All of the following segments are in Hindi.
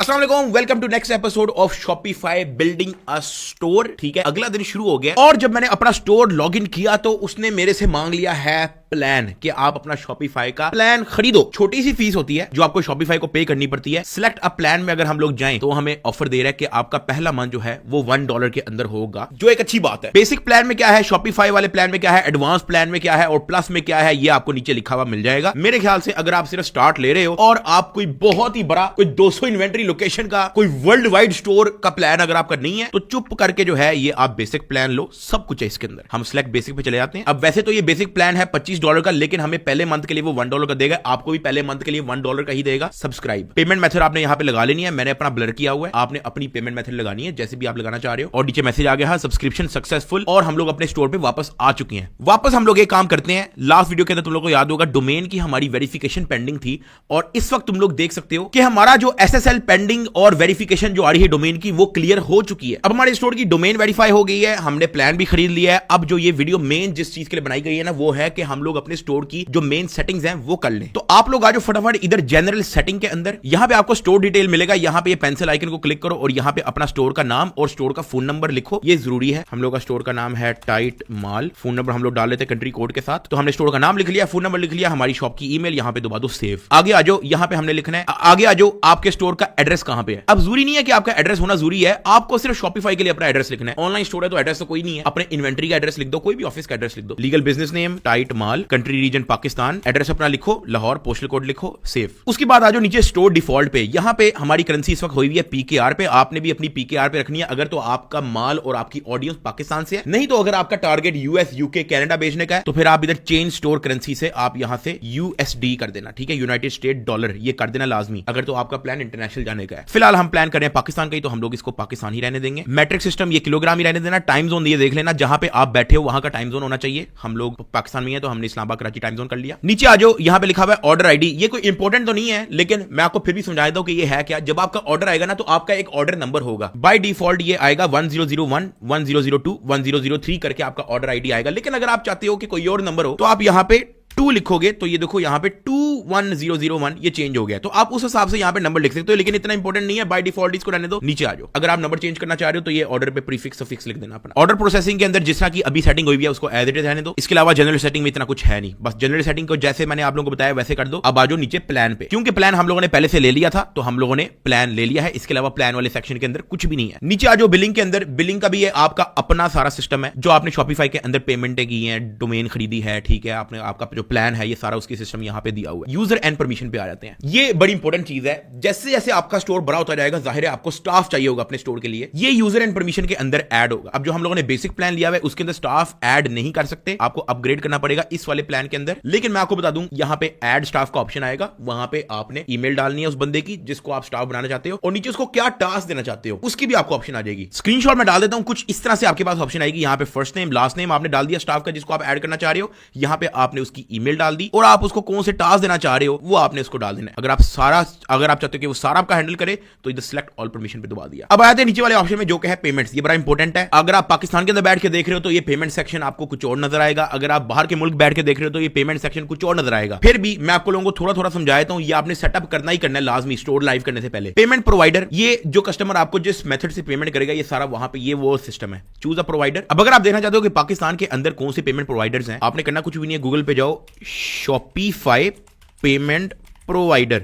अस्सलाम वालेकुम, welcome to next episode of Shopify building a store. ठीक है, अगला दिन शुरू हो गया और जब मैंने अपना स्टोर लॉगिन किया तो उसने मेरे से मांग लिया है प्लान कि आप अपना शॉपिफाई का प्लान खरीदो। छोटी सी फीस होती है जो आपको शॉपिफाई को पे करनी पड़ती है। सिलेक्ट अ प्लान में अगर हम लोग जाएं तो हमें ऑफर दे रहा है कि आपका पहला मंथ जो है वो $1 के अंदर होगा, जो एक अच्छी बात है। बेसिक प्लान में क्या है, शॉपिफाई वाले प्लान में क्या है, एडवांस प्लान में क्या है और प्लस में क्या है, ये आपको नीचे लिखा हुआ मिल जाएगा। मेरे ख्याल से अगर आप सिर्फ स्टार्ट ले रहे हो और आप कोई बहुत ही बड़ा कोई 200 इन्वेंट्री लोकेशन का कोई वर्ल्ड वाइड स्टोर का प्लान अगर आपका नहीं है तो चुप करके जो है ये आप बेसिक प्लान लो, सब कुछ है इसके अंदर। हम सिलेक्ट बेसिक पे चले जाते हैं। अब वैसे तो ये बेसिक प्लान है $25 का, लेकिन हमें पहले मंथ के लिए वो $1 का देगा, आपको भी पहले मंथ के लिए $1 का ही देगा। सब्सक्राइब पेमेंट मेथड आपने यहां पे लगा लेनी है, मैंने अपना ब्लर किया हुआ है, आपने अपनी पेमेंट मेथड लगानी है जैसे भी आप लगाना चाह रहे हो। और नीचे मैसेज आ गया है सब्सक्रिप्शन सक्सेसफुल और हम लोग अपने स्टोर पे वापस आ चुके हैं। वापस हम लोग एक काम करते हैं, लास्ट वीडियो के अंदर तुम लोग को याद होगा डोमेन की हमारी वेरिफिकेशन पेंडिंग थी और इस वक्त तुम लोग देख सकते हो कि हमारा जो SSL पेंडिंग और वेरिफिकेशन जो आ रही है डोमेन की वो क्लियर हो चुकी है। अब हमारे स्टोर की डोमेन वेरीफाई हो गई है, हमने प्लान भी खरीद लिया है। अब जो ये वीडियो मेन जिस चीज के लिए बनाई गई है ना वो है कि हम लोग अपने स्टोर की जो मेन सेटिंग्स हैं वो कर लें। तो आप लोग आज फटाफट इधर जनरल सेटिंग के अंदर यहां पे आपको स्टोर डिटेल मिलेगा, यहां पे ये पेंसिल आइकन को क्लिक करो और यहां पे अपना स्टोर का नाम और स्टोर का फोन नंबर लिखो, ये जरूरी है। हम लोग का स्टोर का नाम है टाइट माल, फोन नंबर हम लोग डाल लेते हैं कंट्री कोड के साथ। तो हमने स्टोर का नाम लिख लिया, फोन नंबर लिख लिया, हमारी शॉप की ईमेल यहां पे दबा दो सेव। आगे आ जाओ, यहां पे हमने लिखना है आगे आ जाओ आपके स्टोर का एड्रेस कहां पे है। अब जरूरी नहीं है कि आपका एड्रेस होना जरूरी है, आपको सिर्फ शॉपिफाई के लिए अपना एड्रेस लिखना है। ऑनलाइन स्टोर है तो एड्रेस तो कोई नहीं है, अपने इन्वेंट्री का एड्रेस लिख दो, कोई भी ऑफिस का एड्रेस लिख दो। लीगल बिजनेस नेम टाइट माल, कंट्री रीजन पाकिस्तान, एड्रेस अपना लिखो लाहौर, पोस्टल कोड लिखो, सेव। उसके बाद आ जाओ नीचे स्टोर डिफॉल्ट पे, यहां पे हमारी करेंसी इस वक्त हुई है PKR पे, आपने भी अपनी PKR पे रखनी है अगर तो आपका माल और आपकी ऑडियंस पाकिस्तान से है। नहीं तो अगर आपका टारगेट US UK कनाडा भेजने का है तो फिर आप इधर चेंज स्टोर करेंसी से आप यहां से USD कर देना, ठीक है, यूनाइटेड स्टेट डॉलर, ये कर देना लाजमी अगर तो आपका प्लान इंटरनेशनल जाने का है। फिलहाल हम प्लान कर रहे हैं पाकिस्तान का ही, तो हम लोग इसको पाकिस्तान ही रहने देंगे। मैट्रिक सिस्टम ये किलोग्राम ही रहने देना। टाइम जोन ये देख लेना जहां पे आप बैठे हो वहां का टाइम जोन होना चाहिए। हम लोग पाकिस्तान में है तो हमने इस्लामाबाद कराची टाइम जोन कर लिया। नीचे आ जाओ, यहां पे लिखा हुआ है ऑर्डर आईडी, ये कोई इंपॉर्टेंट तो नहीं है लेकिन मैं आपको फिर भी समझा देता हूं कि ये है क्या। जब आपका ऑर्डर आएगा ना तो आपका एक ऑर्डर नंबर होगा, बाय डिफॉल्ट ये आएगा 1001 1002 1003 करके आपका ऑर्डर आईडी आएगा। लेकिन अगर आप चाहते हो कि कोई और नंबर हो तो आप यहां पे 2 लिखोगे तो ये देखो यहां पे 21001 ये चेंज हो गया, तो आप उस हिसाब से यहां पे नंबर लिख सकते हो, लेकिन इतना इंपॉर्टेंट नहीं है, बाय डिफॉल्ट इसको रहने दो। नीचे आ जाओ, अगर आप नंबर चेंज करना चाह रहे हो तो ये ऑर्डर पे प्रीफिक्स सफिक्स लिख देना अपना। ऑर्डर प्रोसेसिंग के अंदर जिस तरह की अभी सेटिंग हुई है उसको एज इट इज रहने दो। इसके अलावा जनरल सेटिंग में इतना कुछ है नहीं, बस जनरल सेटिंग को जैसे मैंने आप लोगों को बताया वैसे कर दो। अब आ जाओ नीचे प्लान पे, क्योंकि प्लान हम लोगों ने पहले से ले लिया था तो हम लोगों ने प्लान ले लिया है, इसके अलावा प्लान वाले सेक्शन के अंदर कुछ भी नहीं है। नीचे आ जाओ बिलिंग के अंदर, बिलिंग का भी आपका अपना सारा सिस्टम है जो आपने शॉपिफाई के अंदर पेमेंटें की है, डोमेन खरीदी है, ठीक है, आपने आपका जो प्लान है ये सारा उसकी सिस्टम यहां पे दिया हुआ है। यूजर एंड परमिशन पे आ जाते हैं, ये बड़ी इंपॉर्टेंट चीज है। जैसे जैसे आपका स्टोर बड़ा होता जाएगा जाहिर है आपको स्टाफ चाहिए होगा अपने स्टोर के लिए, ये यूजर एंड परमिशन के अंदर ऐड होगा। अब जो हम लोगों ने बेसिक प्लान लिया हुआ है उसके अंदर स्टाफ ऐड नहीं कर सकते, आपको अपग्रेड करना पड़ेगा इस वाले प्लान के अंदर। लेकिन मैं आपको बता दूं यहां पे ऐड स्टाफ का ऑप्शन आएगा, वहां पे आपने ईमेल डालनी है उस बंदे की जिसको आप स्टाफ बनाना चाहते हो और नीचे उसको क्या टास्क देना चाहते हो उसकी भी आपको ऑप्शन आ जाएगी। स्क्रीनशॉट में डाल देता हूं, कुछ इस तरह से आपके पास ऑप्शन आएगी। यहां पे फर्स्ट नेम लास्ट नेम आपने डाल दिया स्टाफ का जिसको आप ऐड करना चाह रहे हो, यहां पे आपने उसकी ईमेल डाल दी और आप उसको कौन से टास्क देना चाह रहे हो वो आपने उसको डाल देना है। अगर आप चाहते हो कि वो सारा आपका हैंडल करे तो इधर सिलेक्ट ऑल परमिशन पे दबा दिया। अब आते हैं नीचे वाले ऑप्शन में जो कि है पेमेंट्स, ये बड़ा इंपॉर्टेंट है। अगर आप पाकिस्तान के अंदर बैठ के देख रहे हो तो ये पेमेंट सेक्शन आपको कुछ और नजर आएगा, अगर आप बाहर के मुल्क बैठ के देख रहे हो तो ये पेमेंट सेक्शन कुछ और नजर आएगा। फिर भी मैं आपको लोगों को थोड़ा थोड़ा समझाता हूं, ये आपने सेटअप करना ही करना है लाजमी स्टोर लाइव करने से पहले। पेमेंट प्रोवाइडर, ये जो कस्टमर आपको जिस मेथड से पेमेंट करेगा ये सारा वहां पे ये वो सिस्टम है, चूज अ प्रोवाइडर। अब अगर आप देखना चाहते हो कि पाकिस्तान के अंदर कौन से पेमेंट प्रोवाइडर्स हैं, आपने करना कुछ भी नहीं है, गूगल पे जाओ शॉपिफाई पेमेंट प्रोवाइडर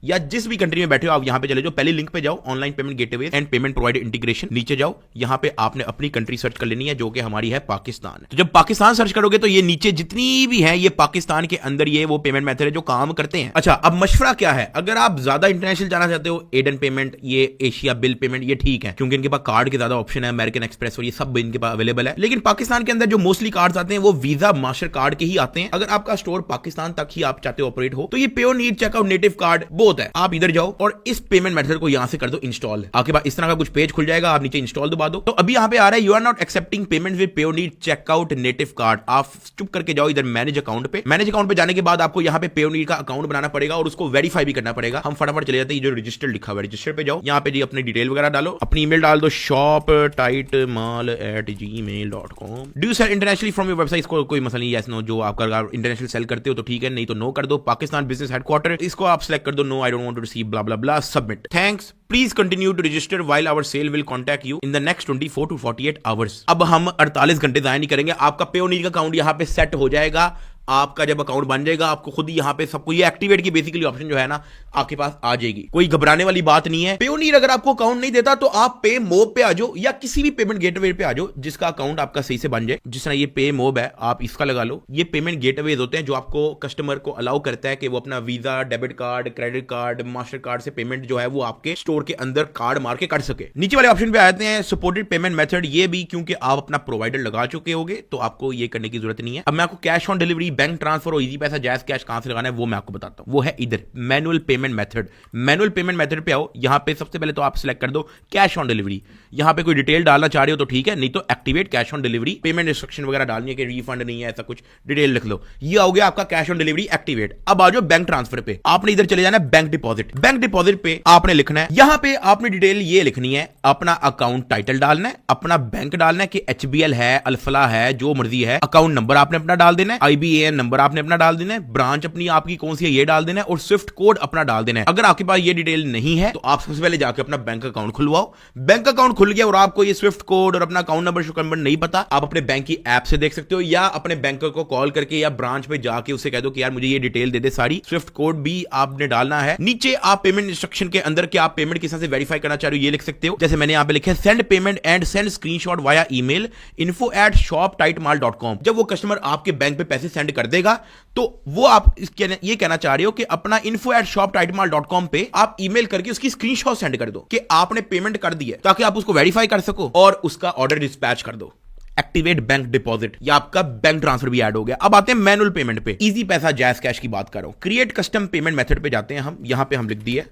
या जिस भी कंट्री में बैठे हो आप यहां पे चले जाओ, पहले लिंक पे जाओ online payment gateway and payment provider integration, नीचे जाओ, यहां पे आपने अपनी कंट्री सर्च कर लेनी है जो कि हमारी है पाकिस्तान। तो जब पाकिस्तान सर्च करोगे तो ये नीचे जितनी भी है ये पाकिस्तान के अंदर ये वो पेमेंट मेथड है जो काम करते हैं। अच्छा, अब मशवरा क्या है, अगर आप ज्यादा इंटरनेशनल जाना चाहते हो, एडन पेमेंट, ये एशिया बिल पेमेंट, ये ठीक है क्योंकि इनके पास कार्ड के ज्यादा ऑप्शन है, अमेरिकन एक्सप्रेस और ये सब इनके पास अवेलेबल है। लेकिन पाकिस्तान के अंदर जो मोस्टली कार्ड आते हैं वो वीजा मास्टर कार्ड के ही आते हैं। अगर आपका स्टोर पाकिस्तान तक ही आप चाहते हो ऑपरेट हो तो ये पेयोर नीड चेकआउट नेटिव कार्ड बहुत है, आप इधर जाओ और इस पेमेंट मेथड को यहां से कर दो इंस्टॉल। आपके पास इस तरह का कुछ पेज खुल जाएगा, आप नीचे इंस्टॉल दबा दो। तो अभी यहां पे आ रहा है you are not accepting payment with Payoneer checkout native card. आप चुप करके जाओ इधर मैनेज अकाउंट पे। मैनेज अकाउंट पे जाने के बाद आपको यहां पे पेयोनीर का अकाउंट बनाना पड़ेगा और उसको वेरीफाई भी करना पड़ेगा। हम फटाफट चले जाते हैं, जो रजिस्टर लिखा हुआ है रजिस्टर पे जाओ, यहां पे जी अपनी डिटेल वगैरह डालो, अपनी ईमेल डाल दो shoptightmal@gmail.com। Do you sell internationally from your website, इसको कोई मसला नहीं, यस नो, जो आप इंटरनेशनल सेल करते हो तो ठीक है, नहीं तो नो कर दो। पाकिस्तान बिजनेस हेडक्वार्टर, इसको आप सेलेक्ट कर दो, no no, I don't want to receive blah blah blah, submit, thanks, please continue to register while our sale will contact you in the next 24 to 48 hours. अब हम 48 घंटे जाया नहीं करेंगे, आपका पेयोनीर का अकाउंट यहाँ पे सेट हो जाएगा। आपका जब अकाउंट बन जाएगा आपको खुद ही यहाँ पे सबको ये एक्टिवेट की बेसिकली ऑप्शन जो है ना आपके पास आ जाएगी। कोई घबराने वाली बात नहीं है। पेयोनीर अगर आपको अकाउंट नहीं देता तो आप पे मोब पे आ जाओ या किसी भी पेमेंट गेटवे पे आ जाओ जिसका अकाउंट आपका सही से बन जाए। जिस तरह ये पे मोब है आप इसका लगा लो। ये पेमेंट गेटवेज होते हैं जो आपको कस्टमर को अलाउ करता है कि वो अपना visa, debit card, credit card, master card से पेमेंट जो है वो आपके स्टोर के अंदर कार्ड मार के कर सके। नीचे वाले ऑप्शन पे आते हैं सपोर्टेड पेमेंट मेथड। ये भी क्योंकि आप अपना प्रोवाइडर लगा चुके होगे तो आपको ये करने की जरूरत नहीं है। अब मैं आपको cash on delivery, bank transfer और इजी पैसा, जैज कैश कहां से लगाना है वो मैं आपको बताता हूं। वो है इधर manual payment method. Manual payment method पे आओ। यहां पे सबसे पहले तो आप सिलेक्ट कर दो कैश ऑन डिलीवरी। यहां पे कोई डिटेल डालना चाह रहे हो तो ठीक है, नहीं तो activate cash on delivery. Payment instruction वगैरह डालनी है कि रिफंड नहीं है, ऐसा कुछ डिटेल लिख लो। ये हो गया आपका कैश ऑन डिलीवरी एक्टिवेट। अब आ जाओ बैंक ट्रांसफर पे। आपने इधर चले जाना है बैंक डिपॉजिट। बैंक डिपॉजिट पे आपने लिखना है, यहां पे आपने डिटेल ये लिखनी है, अपना अकाउंट टाइटल डालना है, अपना बैंक डालना है कि HBL है, अल्फला है, जो मर्जी है, अकाउंट नंबर आपने अपना डाल देना है, IBAN नंबर आपने अपना डाल देना है, ब्रांच अपनी आपकी कौन सी है ये डाल देना है और स्विफ्ट कोड अपना डाल देना है। अगर आपके पास ये डिटेल नहीं है तो आप सबसे पहले जाके अपना बैंक अकाउंट खुलवाओ। बैंक अकाउंट खुल गया और आपको ये स्विफ्ट कोड और अपना अकाउंट नंबर नहीं पता, आप अपने बैंक की ऐप से देख सकते हो या अपने बैंकर को कॉल करके या ब्रांच पे जाके उससे कह दो कि यार मुझे ये डिटेल दे दे सारी। स्विफ्ट कोड भी आपने डालना है। नीचे आप पेमेंट इंस्ट्रक्शन के अंदर कि आप पेमेंट किस तरह से वेरीफाई करना चाह रहे हो ये लिख सकते हो। जैसे मैंने यहाँ पे लिखा है send payment and send screenshot via email info@shoptightmall.com। जब वो कस्टमर आपके बैंक पे पैसे सेंड कर देगा तो वो आप ये कहना चाह रहे हो कि अपना info@shoptightmall.com पे आप ईमेल करके उसकी स्क्रीनशॉट सेंड कर दो कि आपने पेमेंट कर दी है, ताकि आप उसको वेरीफाई कर सको और उसका ऑर्डर डिस्पैच कर दो। एक्टिवेट बैंक डिपॉजिट या आपका बैंक ट्रांसफर भी ऐड हो गया। अब आते हैं मैनुअल पेमेंट पे। इजी पैसा, जैज कैश की बात कर रहा हूं। क्रिएट कस्टम पेमेंट मेथड पे जाते हैं हम। यहां पे हम लिख दिए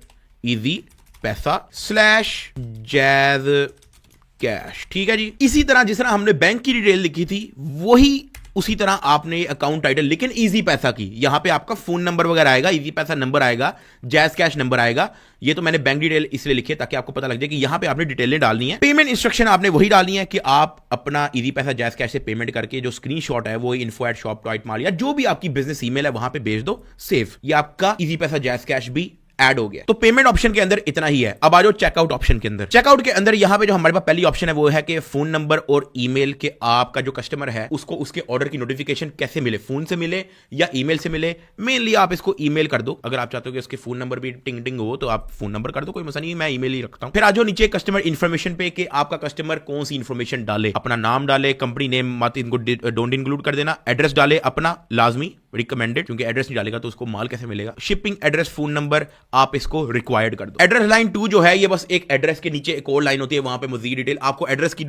इजी पैसा /जैज कैश। ठीक है जी। इसी तरह जिस तरह हमने बैंक की डिटेल लिखी थी वही उसी तरह आपने अकाउंट टाइटल, लेकिन इजी पैसा की यहां पे आपका फोन नंबर वगैरह आएगा, इजी पैसा नंबर आएगा, जैज कैश नंबर आएगा। ये तो मैंने बैंक डिटेल इसलिए लिखी है ताकि आपको पता लग जाए कि यहां पे आपने डिटेलें डालनी है। पेमेंट इंस्ट्रक्शन आपने वही डालनी है कि आप अपना इजी पैसा, जैज कैश से पेमेंट करके जो स्क्रीनशॉट है वो info@shoptightmall या जो भी आपकी बिजनेस ईमेल है वहां पे भेज दो। सेव। ये आपका इजी पैसा, जैज कैश भी ऐड हो गया। तो पेमेंट ऑप्शन के अंदर इतना ही है। अब आ जाओ चेकआउट ऑप्शन के अंदर। चेकआउट के अंदर यहां पे जो हमारे पास पहली ऑप्शन है वो है कि फोन नंबर और ईमेल के आपका जो कस्टमर है उसको उसके ऑर्डर की नोटिफिकेशन कैसे मिले, फोन से मिले या ईमेल से मिले। मेनली आप इसको ईमेल कर दो। अगर आप चाहते हो कि उसके फोन नंबर भी टिंग टिंग हो तो आप फोन नंबर कर दो, कोई मसला नहीं, मैं ईमेल ही रखता हूं। फिर आ जाओ नीचे कस्टमर इन्फॉर्मेशन पे कि आपका कस्टमर कौन सी इन्फॉर्मेशन डाले, अपना नाम डाले, कंपनी नेम मत इनको डोंट इंक्लूड कर देना, एड्रेस डाले अपना लाजमी, रिकमेंडेड, क्योंकि एड्रेस नहीं डालेगा तो उसको माल कैसे मिलेगा, शिपिंग एड्रेस, फोन नंबर आप इसको रिक्वायर्ड कर दो। एड्रेस लाइन 2 जो है ये बस एक एड्रेस के नीचे एक और लाइन होती है, वहां पे मजीद डिटेल आपको एड्रेस की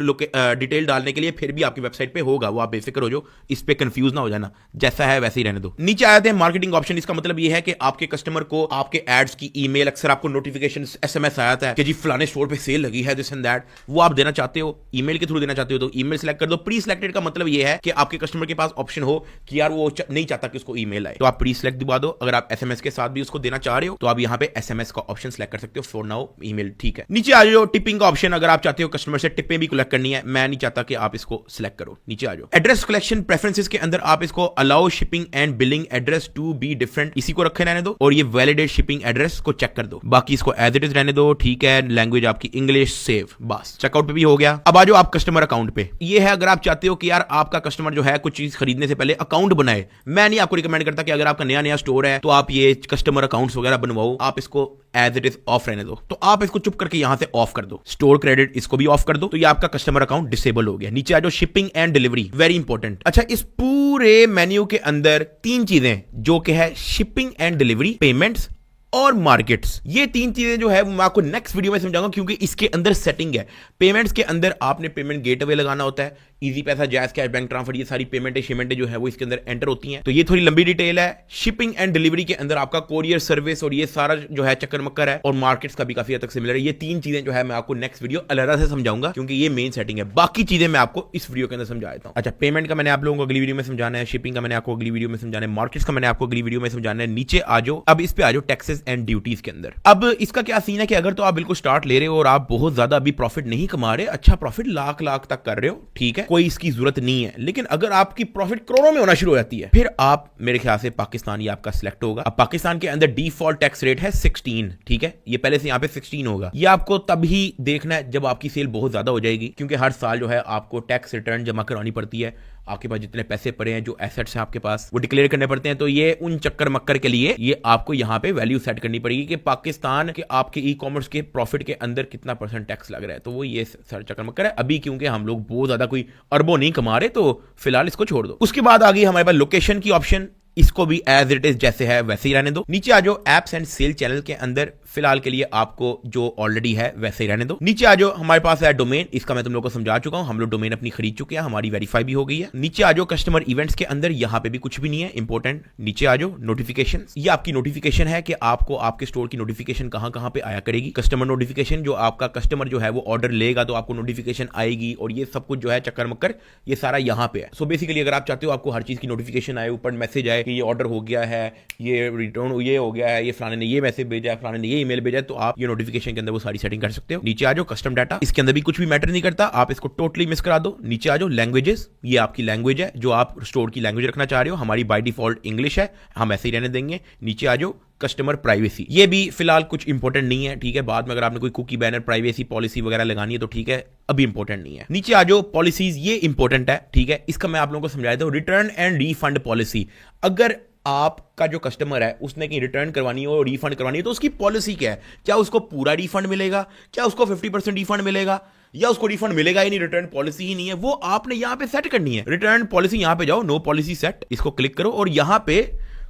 डिटेल डालने के लिए फिर भी आपकी वेबसाइट पे होगा, वो आप बेफिक्र हो जाओ, इस पे कंफ्यूज ना हो जाना, जैसा है वैसे ही रहने दो। नीचे आते हैं मार्केटिंग ऑप्शन। इसका मतलब ये है कि आपके कस्टमर को आपके एड्स की ईमेल, अक्सर आपको नोटिफिकेशन SMS आता है कि जी फलाने स्टोर पे सेल लगी है, दिस एंड दैट, वो आप देना चाहते हो, ईमेल के थ्रू देना चाहते हो तो ईमेल सेलेक्ट कर दो। प्री सिलेक्टेड का मतलब ये है कि आपके कस्टमर के पास ऑप्शन हो कि यार वो नहीं चाहता कि उसको ईमेल आए, तो आप प्री सिलेक्ट दिवा दो। अगर आप SMS के साथ भी उसको देना चाह रहे हो तो आप यहाँ पे SMS का ऑप्शन सेलेक्ट कर सकते हो, फॉर नाउ ईमेल, ठीक है। नीचे आ जाओ टिपिंग का ऑप्शन। अगर आप चाहते हो कस्टमर से टिपें भी कलेक्ट करनी है, मैं नहीं चाहता कि आप इसको सिलेक्ट करो, नीचे आ जाओ। एड्रेस कलेक्शन प्रेफरेंसेस के अंदर आप इसको allow shipping and billing address to be different, इसी को रखे रहने दो और ये वैलिडेट शिपिंग एड्रेस को चेक कर दो, बाकी इसको एज इट इज रहने दो, ठीक है। लैंग्वेज आपकी इंग्लिश, सेव, बस चेकआउट पे भी हो गया। अब आ जाओ आप कस्टमर अकाउंट पे। ये है अगर आप चाहते हो कि यार आपका कस्टमर जो है कुछ चीज खरीदने से पहले अकाउंट बनाए, मैं नहीं आपको रिकमेंड करता कि अगर आपका नया नया स्टोर है तो आप ये कस्टमर अकाउंट्स वगैरह बनवाओ, आप इसको एज इट इज ऑफ रहने दो। तो आप इसको चुप करके यहां से ऑफ कर दो। स्टोर क्रेडिट इसको भी ऑफ कर दो, तो ये आपका कस्टमर अकाउंट डिसेबल हो गया। नीचे आ जाओ shipping and delivery, very important. अच्छा, इस पूरे मेन्यू के अंदर 3 चीजें जो कि है शिपिंग एंड डिलीवरी, पेमेंट्स और मार्केट्स, ये 3 चीजें जो है मैं आपको नेक्स्ट वीडियो में समझाऊंगा क्योंकि इसके अंदर सेटिंग है। पेमेंट्स के अंदर आपने पेमेंट गेटवे लगाना होता है, इजी पैसा, जैज कैश, बैंक ट्रांसफर, ये सारी पेमेंटें शिमेंटें जो है वो इसके अंदर एंटर होती हैं, तो ये थोड़ी लंबी डिटेल है। शिपिंग एंड डिलीवरी के अंदर आपका कोरियर सर्विस और ये सारा जो है चक्कर मक्कर है, और मार्केट्स का भी काफी हद तक सिमिलर है। ये 3 चीजें जो है मैं आपको नेक्स्ट वीडियो अलग से समझाऊंगा क्योंकि ये मेन सेटिंग है, बाकी चीजें मैं आपको इस वीडियो के अंदर समझा देता हूं। अच्छा, पेमेंट का मैंने आप लोगों को अगली वीडियो में समझाना है, शिपिंग का मैंने आपको अगली वीडियो में समझाना है, मार्केट्स का मैंने आपको अगली वीडियो में समझाना है। नीचे आ जाओ, अब इस पे आ जाओ टैक्सेस एंड ड्यूटीज के अंदर। अब इसका क्या सीन है कि अगर तो आप बिल्कुल स्टार्ट ले रहे हो और आप बहुत ज्यादा अभी प्रॉफिट नहीं कमा रहे, अच्छा प्रॉफिट लाख तक कर रहे हो, ठीक है, कोई इसकी जरूरत नहीं है। लेकिन अगर आपकी प्रॉफिट करोड़ों में होना शुरू हो जाती है, फिर आप मेरे ख्याल से पाकिस्तान ये आपका सिलेक्ट होगा। अब पाकिस्तान के अंदर डिफॉल्ट टैक्स रेट है 16, ठीक है, ये पहले से यहाँ पे 16 होगा। ये आपको तभी देखना है जब आपकी सेल बहुत ज्यादा हो जाएगी, क्योंकि हर साल जो है आपको टैक्स रिटर्न जमा करवानी पड़ती है। आपके पास जितने पैसे पड़े हैं, जो एसेट्स हैं आपके पास, वो डिक्लेयर करने पड़ते हैं। तो ये उन चक्कर मक्कर के लिए ये आपको यहाँ पे वैल्यू सेट करनी पड़ेगी कि पाकिस्तान के आपके ई कॉमर्स के प्रॉफिट के अंदर कितना % टैक्स लग रहा है। तो वो ये सर चक्कर मक्कर है अभी, क्योंकि हम लोग बहुत ज्यादा कोई अरबों नहीं कमा रहे, तो फिलहाल इसको छोड़ दो। उसके बाद आ गई हमारे पास लोकेशन की ऑप्शन। इसको भी एज इट इज जैसे है वैसे ही रहने दो। नीचे आ जाओ एप्स एंड सेल चैनल के अंदर, फिलहाल के लिए आपको जो ऑलरेडी है वैसे ही रहने दो। नीचे आ जाओ, हमारे पास है डोमेन, इसका मैं तुम लोगों को समझा चुका हूं, हम लोग डोमेन अपनी खरीद चुके हैं, हमारी वेरीफाई भी हो गई है। नीचे आ जाओ कस्टमर इवेंट्स के अंदर, यहां पे भी कुछ भी नहीं है इंपॉर्टेंट। नीचे आ जाओ नोटिफिकेशन, ये आपकी नोटिफिकेशन है कि आपको आपके स्टोर की नोटिफिकेशन कहां पे आया करेगी। कस्टमर नोटिफिकेशन, जो आपका कस्टमर जो है वो ऑर्डर लेगा तो आपको नोटिफिकेशन आएगी, और ये सब कुछ जो है चक्कर मक्कर ये सारा यहां पे है। सो बेसिकली अगर आप चाहते हो आपको हर चीज की नोटिफिकेशन आए, ऊपर मैसेज आए कि ये ऑर्डर हो गया है, ये रिटर्न ये हो गया है, ये फलाने ने ये मैसेज भेजा है, फलाने ने ये ईमेल भेजा है, तो आप ये नोटिफिकेशन के अंदर वो सारी सेटिंग कर सकते हो। नीचे आ जाओ कस्टम डाटा, इसके अंदर भी कुछ भी मैटर नहीं करता, आप इसको टोटली मिस करा दो। नीचे आ जाओ लैंग्वेजेस, ये आपकी लैंग्वेज है जो आप स्टोर की लैंग्वेज रखना चाह रहे हो। हमारी बाय डिफॉल्ट इंग्लिश है, हम ऐसे ही रहने देंगे। नीचे आ जाओ कस्टमर प्राइवेसी, ये भी फिलहाल कुछ इंपॉर्टेंट नहीं है, ठीक है। बाद में अगर आपने कोई कुकी बैनर प्राइवेसी पॉलिसी वगैरह लगानी है तो ठीक है, अभी इंपॉर्टेंट नहीं है। नीचे आ जाओ पॉलिसीज, ये इंपॉर्टेंट है, ठीक है। इसका मैं आप लोगों को समझाया था, रिटर्न एंड रिफंड पॉलिसी। अगर आपका जो कस्टमर है उसने कहीं रिटर्न करवानी हो और रिफंड करवानी है, तो उसकी पॉलिसी क्या है? क्या उसको पूरा रिफंड मिलेगा, क्या उसको 50% रिफंड मिलेगा, या उसको रिफंड मिलेगा ही नहीं, रिटर्न पॉलिसी ही नहीं है? वो आपने यहां पे सेट करनी है। रिटर्न पॉलिसी, यहां पे जाओ, नो पॉलिसी सेट, इसको क्लिक करो और यहां पे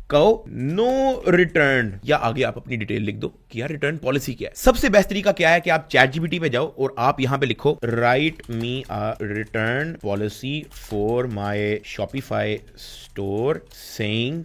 कहो नो रिटर्न, या आगे आप अपनी डिटेल लिख दो कि यार रिटर्न पॉलिसी क्या है। सबसे बेस्ट तरीका क्या है कि आप ChatGPT पे जाओ और आप यहां पे लिखो right me a return policy for my Shopify store saying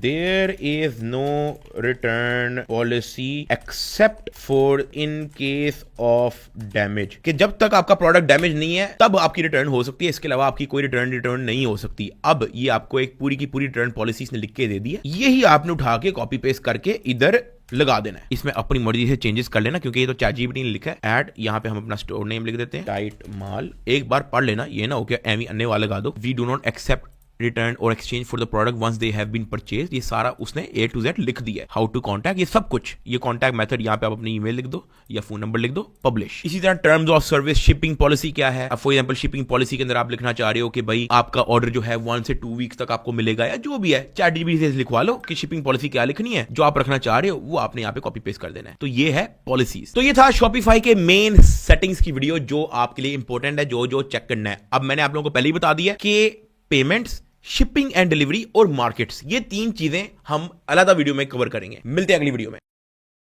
there is no return policy except for in case of damage, कि जब तक आपका प्रोडक्ट डैमेज नहीं है तब आपकी रिटर्न हो सकती है, इसके अलावा आपकी कोई रिटर्न नहीं हो सकती। अब ये आपको एक पूरी की पूरी रिटर्न पॉलिसी इसने लिख के दे दी है, यही आपने उठा के कॉपी पेस्ट करके इधर लगा देना है। इसमें अपनी मर्जी से चेंजेस कर लेना, क्योंकि ये तो ChatGPT ने लिखा है। ऐड, यहाँ पे हम अपना स्टोर नेम लिख देते हैं, टाइट माल। एक बार पढ़ लेना, ये ना हो क्या एमी अन्य वाला लगा दो। We do not accept return और exchange for the product once they have been purchase, ये सारा उसने A to Z लिख दिया है। हाउ टू कॉन्टैक्ट, ये सब कुछ, ये कॉन्टैक्ट मेथड, यहाँ पे आप अपनी ईमेल लिख दो या फोन नंबर लिख दो, पब्लिश। इसी तरह terms of service, shipping policy क्या है। अब फॉर एग्जांपल शिपिंग पॉलिसी के अंदर आप लिखना चाह रहे हो कि भाई आपका ऑर्डर जो है 1 से 2 वीक्स तक आपको मिलेगा, या जो भी है ChatGPT से लिखवा लो कि शिपिंग पॉलिसी क्या लिखनी है, जो आप रखना चाह रहे हो वो आपने यहाँ पे कॉपी पेस्ट कर देना है। तो ये है पॉलिसीज। तो ये था शॉपिफाई के मेन सेटिंग्स की वीडियो, जो आपके लिए इंपॉर्टेंट है, जो चेक करना है। अब मैंने आप लोगों को पहले ही बता दिया कि पेमेंट्स, शिपिंग एंड डिलीवरी और मार्केट्स, ये 3 चीजें हम अलग वीडियो में कवर करेंगे। मिलते हैं अगली वीडियो में।